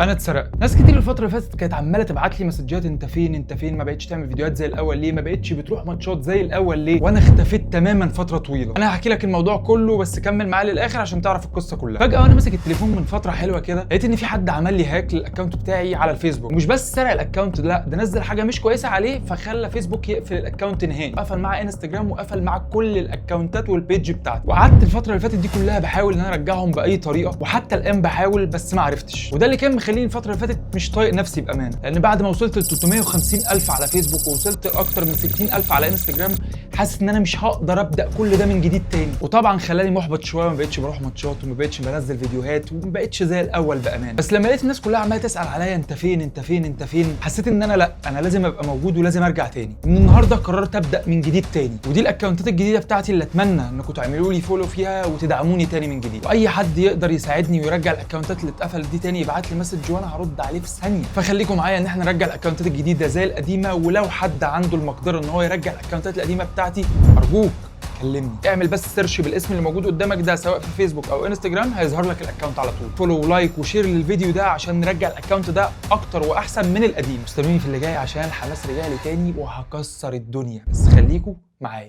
انا اتسرقت. ناس كتير الفتره اللي فاتت كانت عماله تبعت لي مسجات انت فين انت فين، ما بقتش تعمل فيديوهات زي الاول ليه، ما بقتش بتروح ماتشات زي الاول ليه، وانا اختفيت تماما فتره طويله. انا هحكي لك الموضوع كله بس كمل معايا للاخر عشان تعرف القصه كلها. فجاه وانا ماسك التليفون من فتره حلوه كده لقيت ان في حد عمل لي هاك للاكونت بتاعي على الفيسبوك، ومش بس سرق الاكونت، لا ده نزل حاجه مش كويسه عليه فخلى فيسبوك يقفل الاكونت نهائي، قفل مع انستجرام وقفل مع كل الاكونتات والبيج بتاعتي. وقعدت الفتره اللي فاتت دي كلها بحاول ان انا ارجعهم باي طريقه، وحتى الان بحاول بس ما عرفتش. وده اللي كان مخليني الفتره اللي فاتت مش طايق نفسي بامانه، لان بعد ما وصلت ل 350,000 على فيسبوك ووصلت لاكتر من 60,000 على انستجرام حاسس ان انا مش هقدر ابدا كل ده من جديد تاني. وطبعا خلاني محبط شويه، ما بقتش بروح ماتشات وما بقتش بنزل فيديوهات وما بقتش زي الاول بامانه. بس لما لقيت الناس كلها عماله تسال عليا انت فين انت فين انت فين، حسيت ان انا لا، انا لازم ابقى موجود ولازم ارجع تاني. من النهارده قررت ابدا من جديد تاني، ودي الاكونتات الجديده بتاعتي اللي اتمنى انكم تعملوا لي فولو فيها وتدعموني تاني من جديد. واي حد يقدر يساعدني ويرجع الاكونتات اللي اتقفلت دي تاني يبعت لي مسج وانا هرد عليه في ثانيه. فخليكم معايا ان احنا نرجع الاكونتات الجديده زي القديمه، ولو حد عنده المقدره ان هو يرجع الاكونتات القديمه بتاعتي ارجوك كلمني. اعمل بس سيرش بالاسم اللي موجود قدامك ده سواء في فيسبوك او انستجرام، هيظهر لك الاكونت على طول. فولو ولايك وشير للفيديو ده عشان نرجع الاكونت ده اكتر واحسن من القديم. استنوني في اللي جاي عشان الحماس رجع لي تاني وهكسر الدنيا، بس خليكم معايا.